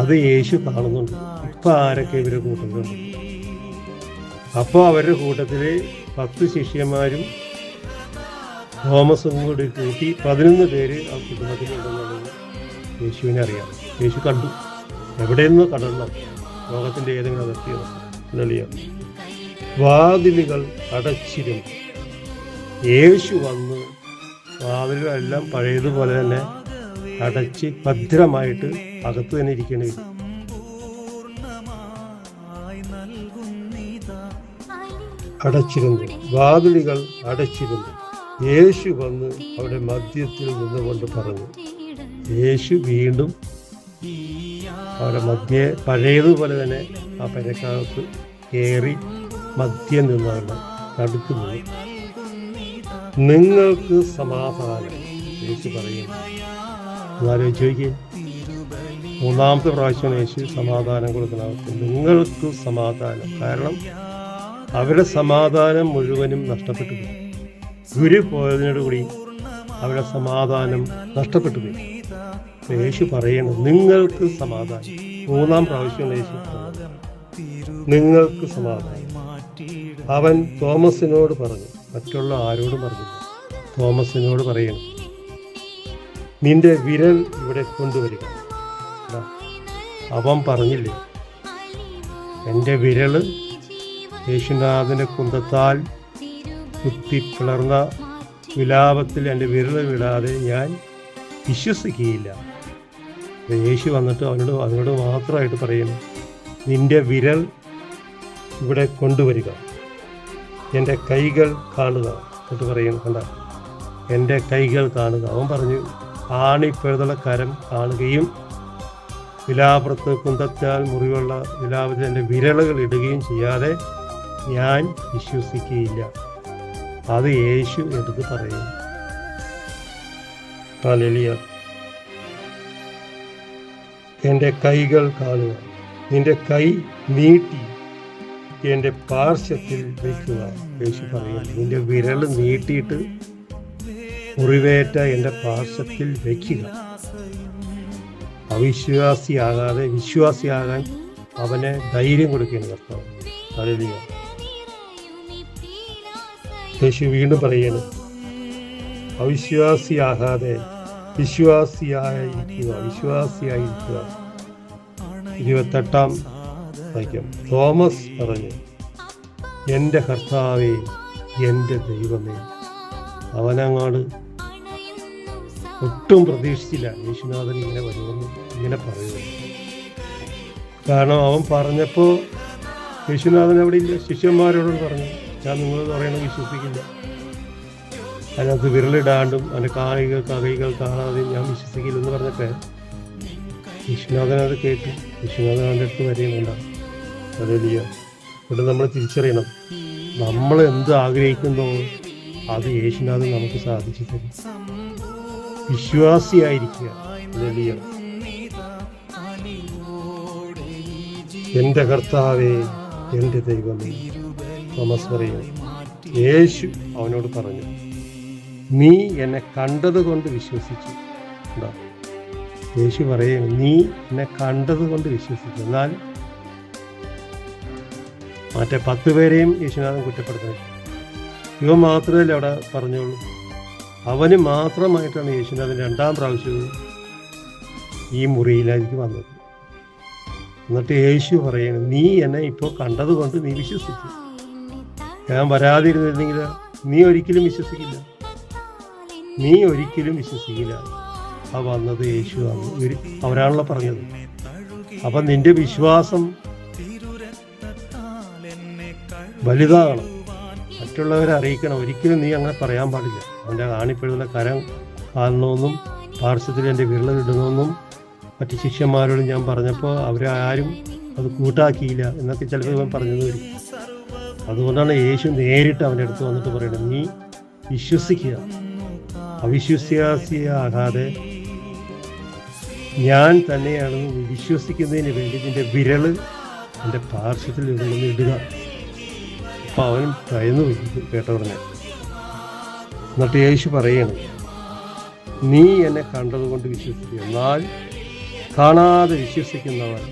അത് യേശു കാണുന്നുണ്ട്. ഇപ്പം ആരൊക്കെ ഇവരുടെ കൂട്ടത്തിലുണ്ട്? അപ്പോൾ അവരുടെ കൂട്ടത്തിൽ 10 ശിഷ്യന്മാരും തോമസും കൂടി കൂട്ടി 11 പേര് ആ കുടുംബത്തിലുണ്ടെന്നുള്ളത് യേശുവിനെ അറിയാം. യേശു കണ്ടു. എവിടെ നിന്ന് കടന്നു? ലോകത്തിൻ്റെ ഏതെങ്കിലും അതിർത്തിയോ? അല്ലല്ലോ. വാതിലുകൾ അടച്ചിരുന്നു. യേശു വന്ന് വാതിലുകളെല്ലാം പഴയതുപോലെ തന്നെ അടച്ച് ഭദ്രമായിട്ട് അകത്ത് തന്നെ ഇരിക്കണേ. അടച്ചിരുന്നു, വാതിലുകൾ അടച്ചിരുന്നു. യേശു വന്ന് അവിടെ മധ്യത്തിൽ നിന്നുകൊണ്ട് പറഞ്ഞു. യേശു വീണ്ടും അവിടെ മധ്യേ പഴയതുപോലെ തന്നെ ആ പെരക്കകത്ത് കയറി മധ്യം നിന്നവരുടെ നടുക്ക് നിന്നു. നിങ്ങൾക്ക് സമാധാനം, യേശു പറയുന്നു. എന്നാലോചിച്ച് നോക്കിയേ, 3-ാമത്തെ പ്രാവശ്യം യേശു സമാധാനം കൊടുക്കണം. നിങ്ങൾക്ക് സമാധാനം. കാരണം അവരുടെ സമാധാനം മുഴുവനും നഷ്ടപ്പെട്ടു പോയി. ഗുരു പോയതിനോടുകൂടി അവരുടെ സമാധാനം നഷ്ടപ്പെട്ടു പോയി. യേശു പറയണം, നിങ്ങൾക്ക് സമാധാനം. 3-ാം പ്രാവശ്യം യേശു നിങ്ങൾക്ക് സമാധാനം. അവൻ തോമസിനോട് പറഞ്ഞു, മറ്റുള്ള ആരോടും പറഞ്ഞില്ല. തോമസിനോട് പറയണം, നിന്റെ വിരൽ ഇവിടെ കൊണ്ടുവരിക. അവൻ പറഞ്ഞില്ലേ, എൻ്റെ വിരല് യേശുനാഥൻ്റെ കുന്തത്താൽ കുത്തിപ്പിളർന്ന വിലാപത്തിൽ എൻ്റെ വിരൽ വിടാതെ ഞാൻ വിശ്വസിക്കുകയില്ല. യേശു വന്നിട്ട് അവനോട് മാത്രമായിട്ട് പറയുന്നു, നിന്റെ വിരൽ ഇവിടെ കൊണ്ടുവരിക, എൻ്റെ കൈകൾ കാണുക എന്നിട്ട് പറയുന്നു. കണ്ട, എൻ്റെ കൈകൾ കാണുക. അവൻ പറഞ്ഞു, ആണിപ്പഴുതുള്ള കരം കാണുകയും വിലാപുറത്ത് കുന്തത്താൽ മുറിവുള്ള വിലാപത്തിൽ എൻ്റെ വിരലുകൾ ഇടുകയും ചെയ്യാതെ ഞാൻ വിശ്വസിക്കുകയില്ല. അത് യേശു എടുത്ത് പറയുന്നു. ഹല്ലേലൂയ. എൻ്റെ കൈകൾ കാണുക, നിന്റെ കൈ നീട്ടി എൻ്റെ പാർശ്വത്തിൽ വയ്ക്കുക. യേശു പറയുന്നു, നിന്റെ വിരൽ നീട്ടിയിട്ട് മുറിവേറ്റ എൻ്റെ പാർശ്വത്തിൽ വയ്ക്കുക. അവിശ്വാസിയാകാതെ വിശ്വാസിയാകാൻ അവനെ ധൈര്യം കൊടുക്കുകയാണ് കർത്താവ്. ഹല്ലേലൂയ. യേശു വീണ്ടും പറയുന്നു, അവിശ്വാസിയാകാതെ വിശ്വാസിയായിരിക്കുക. 28-ാം വാക്യം. തോമസ് പറഞ്ഞു, എൻ്റെ കർത്താവേ, എൻ്റെ ദൈവമേ. അവനങ്ങോട് ഒട്ടും പ്രതീക്ഷിച്ചില്ല യേശുനാഥൻ ഇങ്ങനെ വരുമെന്ന്, ഇങ്ങനെ പറയുന്നു. കാരണം അവൻ പറഞ്ഞപ്പോൾ യേശുനാഥൻ അവിടെ ഇല്ല. ശിഷ്യന്മാരോട് പറഞ്ഞു, ഞാൻ നിങ്ങൾ പറയണത് വിശ്വസിക്കില്ല. അതിനകത്ത് വിരലിടാണ്ടും അതിൻ്റെ കൈകൾ കാണാതെ ഞാൻ വിശ്വസിക്കില്ലെന്ന് പറഞ്ഞിട്ട് യേശുനാഥൻ അത് കേട്ടു. യേശുനാഥൻ അവൻ്റെ അടുത്ത് വരെയുണ്ടാകും. ഹല്ലേലൂയ. ഇവിടെ നമ്മൾ തിരിച്ചറിയണം, നമ്മൾ എന്ത് ആഗ്രഹിക്കുന്നോ അത് യേശുനാഥൻ നമുക്ക് സാധിച്ചു തരും. വിശ്വാസിയായിരിക്കുക. ഹല്ലേലൂയ. എൻ്റെ കർത്താവേ, എൻ്റെ ദൈവമേ. തോമസ് പറയുന്നു, യേശു അവനോട് പറഞ്ഞു, നീ എന്നെ കണ്ടത് കൊണ്ട് വിശ്വസിച്ചു. യേശു പറയുന്നു, നീ എന്നെ കണ്ടത് കൊണ്ട് വിശ്വസിച്ചു. എന്നാൽ മറ്റേ 10 പേരെയും യേശുനാഥൻ കുറ്റപ്പെടുത്തുന്നത്. ഇവ മാത്രമല്ല അവിടെ പറഞ്ഞോളൂ. അവന് മാത്രമായിട്ടാണ് യേശുനാഥൻ 2-ാം പ്രാവശ്യവും ഈ മുറിയിലേക്ക് വന്നത്. എന്നിട്ട് യേശു പറയുന്നു, നീ എന്നെ ഇപ്പോൾ കണ്ടത് കൊണ്ട് നീ വിശ്വസിച്ചു. ഞാൻ വരാതിരുന്നിരുന്നെങ്കിൽ നീ ഒരിക്കലും വിശ്വസിക്കില്ല. ആ വന്നത് യേശു ആണ്. അവരാണല്ലോ പറഞ്ഞത്. അപ്പം നിന്റെ വിശ്വാസം വലുതാണ്, മറ്റുള്ളവരെ അറിയിക്കണം. ഒരിക്കലും നീ അങ്ങനെ പറയാൻ പാടില്ല. അവൻ്റെ ആണിപ്പഴുതുള്ള കരം കാണണമെന്നും പാർശ്വത്തിൽ എൻ്റെ വിരലിടണമെന്നും മറ്റ് ശിഷ്യന്മാരോട് ഞാൻ പറഞ്ഞപ്പോൾ അവരാരും അത് കൂട്ടാക്കിയില്ല എന്നൊക്കെ ചിലപ്പോൾ ഇവൻ പറഞ്ഞത് വരും. അതുകൊണ്ടാണ് യേശു നേരിട്ട് അവൻ്റെ അടുത്ത് വന്നിട്ട് പറയുന്നത്, നീ വിശ്വസിക്കുക, അവിശ്വാസിയാകാതെ ഞാൻ തന്നെയാണെന്ന് വിശ്വസിക്കുന്നതിന് വേണ്ടി നിന്റെ വിരല് എൻ്റെ പാർശ്വത്തിൽ ഇവിടെയൊന്ന് ഇടുക. അപ്പം അവൻ ഭയന്നു കേട്ട ഉടനെ. എന്നിട്ട് യേശു പറയണം, നീ എന്നെ കണ്ടതുകൊണ്ട് വിശ്വസിക്കുക, എന്നാൽ കാണാതെ വിശ്വസിക്കുന്നവർ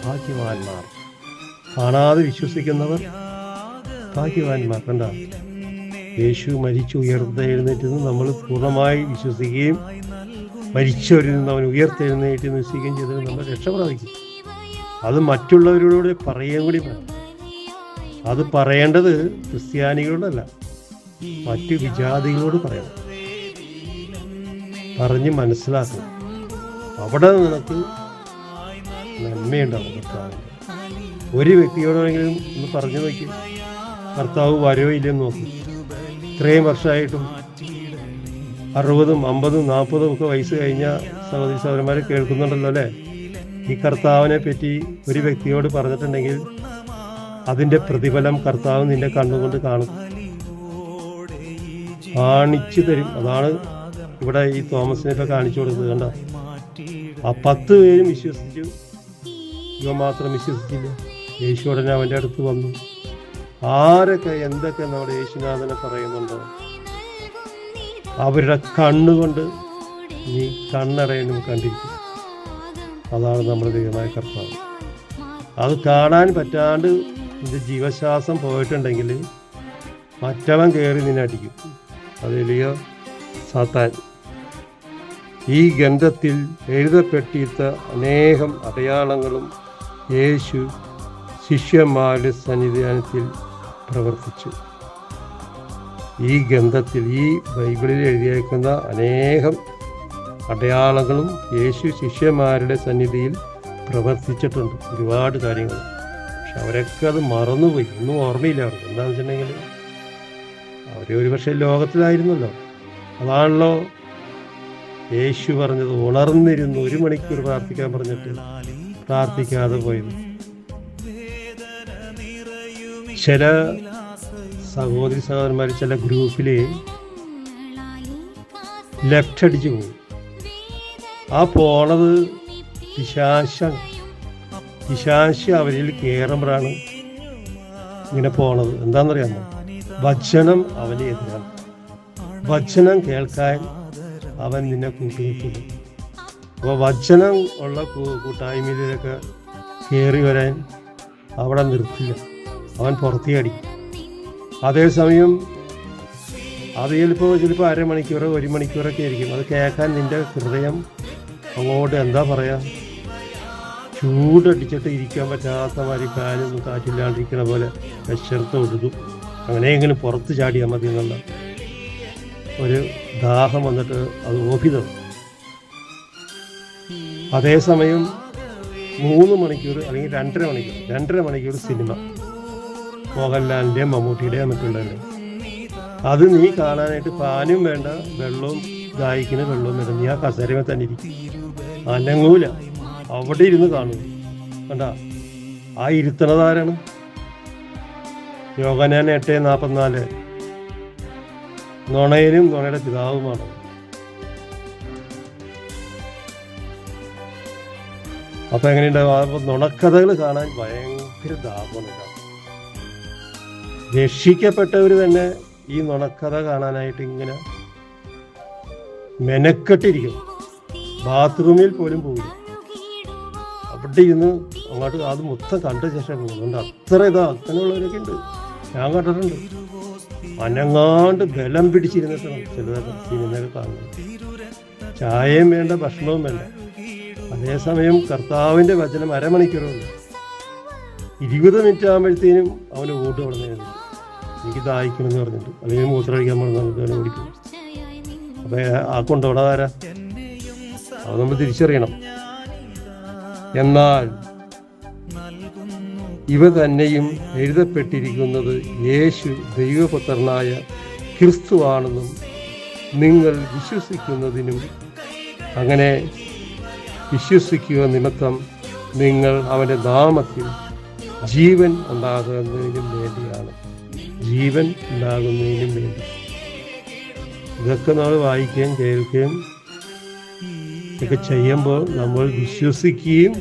ഭാഗ്യവാന്മാർ. കാണാതെ വിശ്വസിക്കുന്നവർ ഭാഗ്യവാന്മാർ. കണ്ട, യേശു മരിച്ചു ഉയർത്തെഴുന്നേറ്റെന്ന് നമ്മൾ പൂർണ്ണമായി വിശ്വസിക്കുകയും മരിച്ചവരിൽ നിന്ന് അവൻ ഉയർത്തെഴുന്നേറ്റ് വിശ്വസിക്കുകയും ചെയ്തത് നമ്മൾ രക്ഷപ്രാപിക്കും. അത് മറ്റുള്ളവരോട് പറയുകയും കൂടി വേണം. അത് പറയേണ്ടത് ക്രിസ്ത്യാനികളോടല്ല, മറ്റു വിജാതികളോട് പറയണം. പറഞ്ഞ് മനസ്സിലാക്കണം. അവിടെ നിനക്ക് നന്മയുണ്ടാവും. കർത്താവിൻ്റെ ഒരു വ്യക്തിയോടെങ്കിലും ഒന്ന് പറഞ്ഞു നോക്കി, കർത്താവ് വരവോ ഇല്ലെന്ന് നോക്കി. ഇത്രയും വർഷമായിട്ടും 60, 50, 40 ഒക്കെ വയസ്സ് കഴിഞ്ഞ സഹോദരി സഹോദരന്മാരെ കേൾക്കുന്നുണ്ടല്ലോ അല്ലേ? ഈ കർത്താവിനെ പറ്റി ഒരു വ്യക്തിയോട് പറഞ്ഞിട്ടുണ്ടെങ്കിൽ അതിൻ്റെ പ്രതിഫലം കർത്താവ് നിന്റെ കണ്ണുകൊണ്ട് കാണിച്ചു തരും. അതാണ് ഇവിടെ ഈ തോമസിനെയൊക്കെ കാണിച്ചു കൊടുത്തത്. കണ്ട, ആ 10 പേരും വിശ്വസിച്ചു, ഇവ മാത്രം വിശ്വസിച്ചില്ല. യേശു ഉടനെ അവൻ്റെ അടുത്ത് വന്നു. ആരൊക്കെ എന്തൊക്കെ നമ്മുടെ യേശുനാഥനെ പറയുന്നുണ്ടോ അവരുടെ കണ്ണുകൊണ്ട് നീ കണ്ണടയനും കണ്ടിരിക്കും. അതാണ് നമ്മുടെ ദൈവമായ കർത്താവ്. അത് കാണാൻ പറ്റാണ്ട് നിന്റെ ജീവശ്വാസം പോയിട്ടുണ്ടെങ്കിൽ മറ്റവൻ കയറി നിന്നെ അടിക്കും. അതിലെയോ സാത്താൻ. ഈ ഗ്രന്ഥത്തിൽ എഴുതപ്പെട്ടിരുത്ത അനേകം അടയാളങ്ങളും യേശു ശിഷ്യന്മാരുടെ സന്നിധാനത്തിൽ പ്രവർത്തിച്ചു. ഈ ഗ്രന്ഥത്തിൽ, ഈ ബൈബിളിൽ എഴുതിയേക്കുന്ന അനേകം അടയാളങ്ങളും യേശു ശിഷ്യന്മാരുടെ സന്നിധിയിൽ പ്രവർത്തിച്ചിട്ടുണ്ട്. ഒരുപാട് കാര്യങ്ങൾ. പക്ഷെ അവരൊക്കെ അത് മറന്നുപോയി, ഒന്നും ഓർമ്മയില്ല അവർക്ക്. എന്താണെന്ന് വെച്ചിട്ടുണ്ടെങ്കിൽ അവർ ഒരുപക്ഷെ ലോകത്തിലായിരുന്നല്ലോ. അതാണല്ലോ യേശു പറഞ്ഞത്, ഉണർന്നിരുന്നു 1 മണിക്കൂർ പ്രാർത്ഥിക്കാൻ പറഞ്ഞിട്ട് പ്രാർത്ഥിക്കാതെ പോയത്. ചില സഹോദരി സഹോദരന്മാർ ചില ഗ്രൂപ്പിൽ ലെഫ്റ്റ് അടിച്ചു പോകും. ആ പോണത് പിശാശ് അവരിൽ കയറുമ്പോഴാണ് ഇങ്ങനെ പോണത്. എന്താണെന്നറിയാമോ? വചനം അവന് എതിരാണ്. വചനം കേൾക്കാൻ അവൻ നിന്നെ കൂട്ടുനിൽക്കുന്നു. അപ്പോൾ വചനം ഉള്ള കൂട്ടായ്മയിലൊക്കെ കയറി വരാൻ അവിടെ നിർത്തില്ല, അവൻ പുറത്തേടിക്കും. അതേസമയം അത് ചിലപ്പോൾ അരമണിക്കൂറോ 1 മണിക്കൂറൊക്കെ ആയിരിക്കും. അത് കേൾക്കാൻ നിൻ്റെ ഹൃദയം അങ്ങോട്ട് എന്താ പറയുക, ചൂടടിച്ചിട്ട് ഇരിക്കാൻ പറ്റാത്ത മാതിരി, ഫാനൊന്നും കാറ്റില്ലാണ്ടിരിക്കണ പോലെ വിശർത്ത് ഒഴുതും. അങ്ങനെയെങ്കിലും പുറത്ത് ചാടിയാൽ മതി എന്നുള്ള ഒരു ദാഹം വന്നിട്ട് അത് ഓഫിതം. അതേസമയം 3 മണിക്കൂർ അല്ലെങ്കിൽ 2.5 മണിക്കൂർ സിനിമ, മോഹൻലാലിൻ്റെയും മമ്മൂട്ടിയുടെയും മറ്റുള്ളവരുടെയും, അത് നീ കാണാനായിട്ട് ഫാനും വേണ്ട, വെള്ളവും ദാഹിക്കുന്ന വെള്ളവും വേണ്ട. നീ ആ കസേരമേ തന്നെ ഇരിക്കും, അനങ്ങൂല, അവിടെ ഇരുന്ന് കാണും. കണ്ട, ആ ഇരുത്തണതാരാണ്? യോഹന്നാൻ 8:44 നുണയനും നുണയുടെ പിതാവുമാണ്. അപ്പൊ എങ്ങനെയുണ്ടാവും? നുണക്കഥകൾ കാണാൻ ഭയങ്കര ദാഹമാണ്. രക്ഷിക്കപ്പെട്ടവർ തന്നെ ഈ നുണക്കഥ കാണാനായിട്ട് ഇങ്ങനെ മെനക്കെട്ടിരിക്കും. ബാത്റൂമിൽ പോലും പോകില്ല, അവിടെ ഇരുന്ന് അങ്ങോട്ട് അത് മൊത്തം കണ്ട ശേഷം പോകുന്നുണ്ട്. അങ്ങനെയുള്ളവരൊക്കെ ഉണ്ട്, ഞാൻ കണ്ടിട്ടുണ്ട്. അനങ്ങാണ്ട് ബലം പിടിച്ചിരുന്നിട്ടാണ് ചിലതൊക്കെ സിനിമയൊക്കെ കാണുന്നത്. ചായയും വേണ്ട, ഭക്ഷണവും വേണ്ട. അതേസമയം കർത്താവിൻ്റെ വചനം അരമണിക്കൂറുണ്ട്. 20 മിനിറ്റ് ആകുമ്പോഴത്തേനും അവന് ഓട്ട് തുടങ്ങിയത്, എനിക്ക് ദാഹിക്കണമെന്ന് പറഞ്ഞിട്ട്, അല്ലെങ്കിൽ മൂത്രമൊഴിക്കാൻ പറഞ്ഞാൽ ഓടിക്കും. അപ്പം ആ കൊണ്ടുപോടാതാരാ? അത് നമ്മൾ തിരിച്ചറിയണം. എന്നാൽ ഇവ തന്നെയും എഴുതപ്പെട്ടിരിക്കുന്നത് യേശു ദൈവപുത്രനായ ക്രിസ്തുവാണെന്നും നിങ്ങൾ വിശ്വസിക്കുന്നതിനും അങ്ങനെ വിശ്വസിക്കുക നിമിത്തം നിങ്ങൾ അവൻ്റെ നാമത്തിൽ ജീവൻ ഉണ്ടാകുന്നതിനും വേണ്ടിയാണ്. ജീവൻ ഉണ്ടാകുന്നതിനും വേണ്ടി. ഇതൊക്കെ നമ്മൾ വായിക്കുകയും കേൾക്കുകയും ഒക്കെ ചെയ്യുമ്പോൾ നമ്മൾ വിശ്വസിക്കുകയും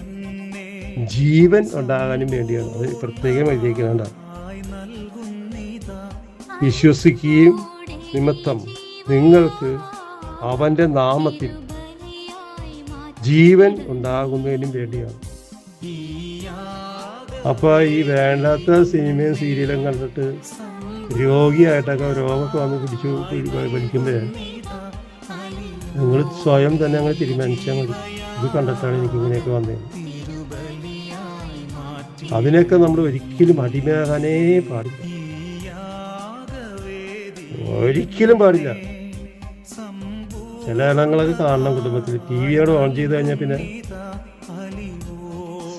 ജീവൻ ഉണ്ടാകാനും വേണ്ടിയാണ്. അത് പ്രത്യേകം എഴുതിയേക്കുന്നുണ്ട. വിശ്വസിക്കുകയും നിമിത്തം നിങ്ങൾക്ക് അവൻ്റെ നാമത്തിൽ ജീവൻ ഉണ്ടാകുന്നതിനും വേണ്ടിയാണ്. അപ്പോൾ ഈ വേണ്ടാത്ത സിനിമയും സീരിയലും കണ്ടിട്ട് രോഗിയായിട്ടൊക്കെ രോഗമൊക്കെ വന്ന് പിടിച്ചു വലിക്കുമ്പോഴാണ് നിങ്ങൾ സ്വയം തന്നെ അങ്ങനെ തീരുമാനിച്ചാൽ മതി. ഇത് കണ്ടിട്ടാണ് എനിക്കിങ്ങനെയൊക്കെ വന്നത്. അതിനൊക്കെ നമ്മൾ ഒരിക്കലും അടിമയാകാനേ പാടില്ല, ഒരിക്കലും പാടില്ല. ചില ഇനങ്ങളൊക്കെ കാണണം കുടുംബത്തിൽ. ടി വിയോട് ഓൺ ചെയ്ത് കഴിഞ്ഞാൽ പിന്നെ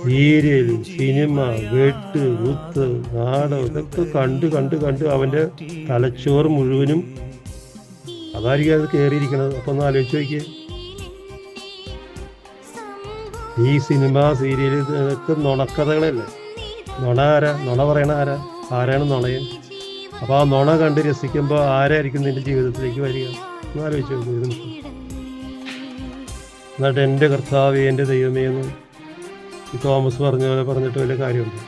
സീരിയൽ, സിനിമ, വെട്ട്, കുത്ത്, നാടകം ഇതൊക്കെ കണ്ട് കണ്ട് കണ്ട് അവൻ്റെ തലച്ചോറ് മുഴുവനും അതായിരിക്കും അത് കയറിയിരിക്കുന്നത്. അപ്പൊ ഒന്ന് ആലോചിച്ച് നോക്കിയേ, ഈ സിനിമ സീരിയൽ ഇതൊക്കെ നുണക്കഥകളല്ലേ. നുണ ആരാ? നുണ പറയണ ആരാ? ആരാണ് നുണയൻ? അപ്പൊ ആ നുണ കണ്ട് രസിക്കുമ്പോൾ ആരായിരിക്കും നിന്റെ ജീവിതത്തിലേക്ക് വരിക? ഒന്ന് ആലോചിച്ച് നോക്കൂ. എന്നിട്ട് എൻ്റെ കർത്താവേ, എൻ്റെ ദൈവമേ എന്ന് ഈ തോമസ് പറഞ്ഞ പോലെ പറഞ്ഞിട്ട് വലിയ കാര്യമുണ്ട്.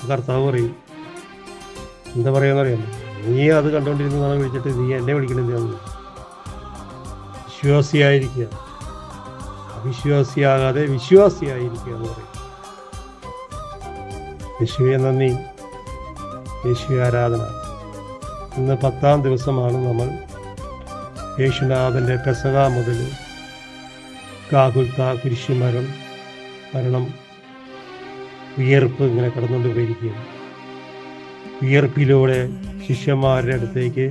കർത്താവ് പറയും, എന്താ പറയാന്നറിയാമോ? നീ അത് കണ്ടുകൊണ്ടിരുന്നതാണ് വിളിച്ചിട്ട് നീ എന്നെ വിളിക്കണെന്താന്ന്. വിശ്വാസിയായിരിക്കുക, അവിശ്വാസിയാകാതെ വിശ്വാസിയായിരിക്കുക എന്ന് പറയും. യേശുവേ നന്ദി, യേശു ആരാധന. ഇന്ന് 10-ാം ദിവസമാണ്. നമ്മൾ യേശുനാഥൻ്റെ പെസഹ മുതൽ ഗാഗുൽത്ത കുരിശുമരണം, മരണം, ഉയർപ്പ് ഇങ്ങനെ കടന്നുകൊണ്ട് പോയിരിക്കുകയാണ്. ഉയർപ്പിലൂടെ ശിഷ്യന്മാരുടെ അടുത്തേക്ക്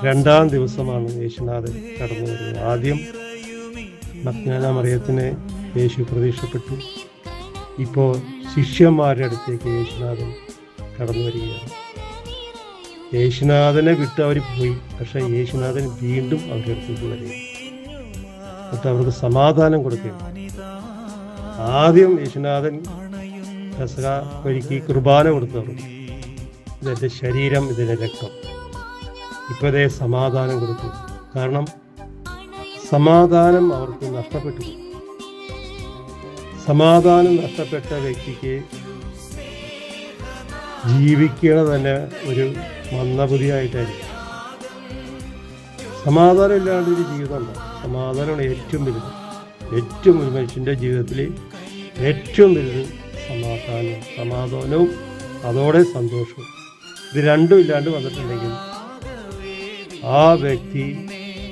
2-ാം ദിവസമാണ് യേശുനാഥൻ കടന്നു വരുന്നത്. ആദ്യം മഗ്ദലന മറിയത്തിനെ യേശു പ്രതീക്ഷപ്പെട്ടു. ഇപ്പോൾ ശിഷ്യന്മാരുടെ അടുത്തേക്ക് യേശുനാഥൻ കടന്നു വരികയാണ്. യേശുനാഥനെ വിട്ട് അവർ പോയി, പക്ഷെ യേശുനാഥൻ വീണ്ടും അവരുടെ അടുത്തേക്ക് വരിക, എന്നിട്ട് അവർക്ക് സമാധാനം കൊടുക്കുകയാണ്. ആദ്യം യേശുനാഥൻ പെസഹ ഒരുക്കി കുർബാന കൊടുത്തവർ, ഇതെൻ്റെ ശരീരം, ഇതിൻ്റെ രക്തം. ഇപ്പോൾ ഇതേ സമാധാനം കൊടുത്തു. കാരണം സമാധാനം അവർക്ക് നഷ്ടപ്പെട്ടു. സമാധാനം നഷ്ടപ്പെട്ട വ്യക്തിക്ക് ജീവിക്കണത് തന്നെ ഒരു മന്ദബുദ്ധിയായിട്ടായിരിക്കും. സമാധാനം ഇല്ലാണ്ട് ഒരു ജീവിതമുണ്ട്. സമാധാനമാണ് ഏറ്റവും വലുത്. ഏറ്റവും ഒരു മനുഷ്യൻ്റെ ജീവിതത്തിൽ ഏറ്റവും വലുത് സമാധാനവും അതോടെ സന്തോഷവും. ഇത് രണ്ടും ഇല്ലാണ്ട് വന്നിട്ടുണ്ടെങ്കിൽ ആ വ്യക്തി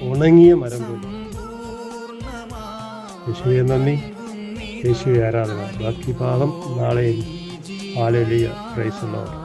ഉണങ്ങിയ മരം പോലെ. യേശുവേ നന്ദി, യേശുവേ ആരാധന. ബാക്കി ഭാഗം നാളെ. Hallelujah, praise the Lord.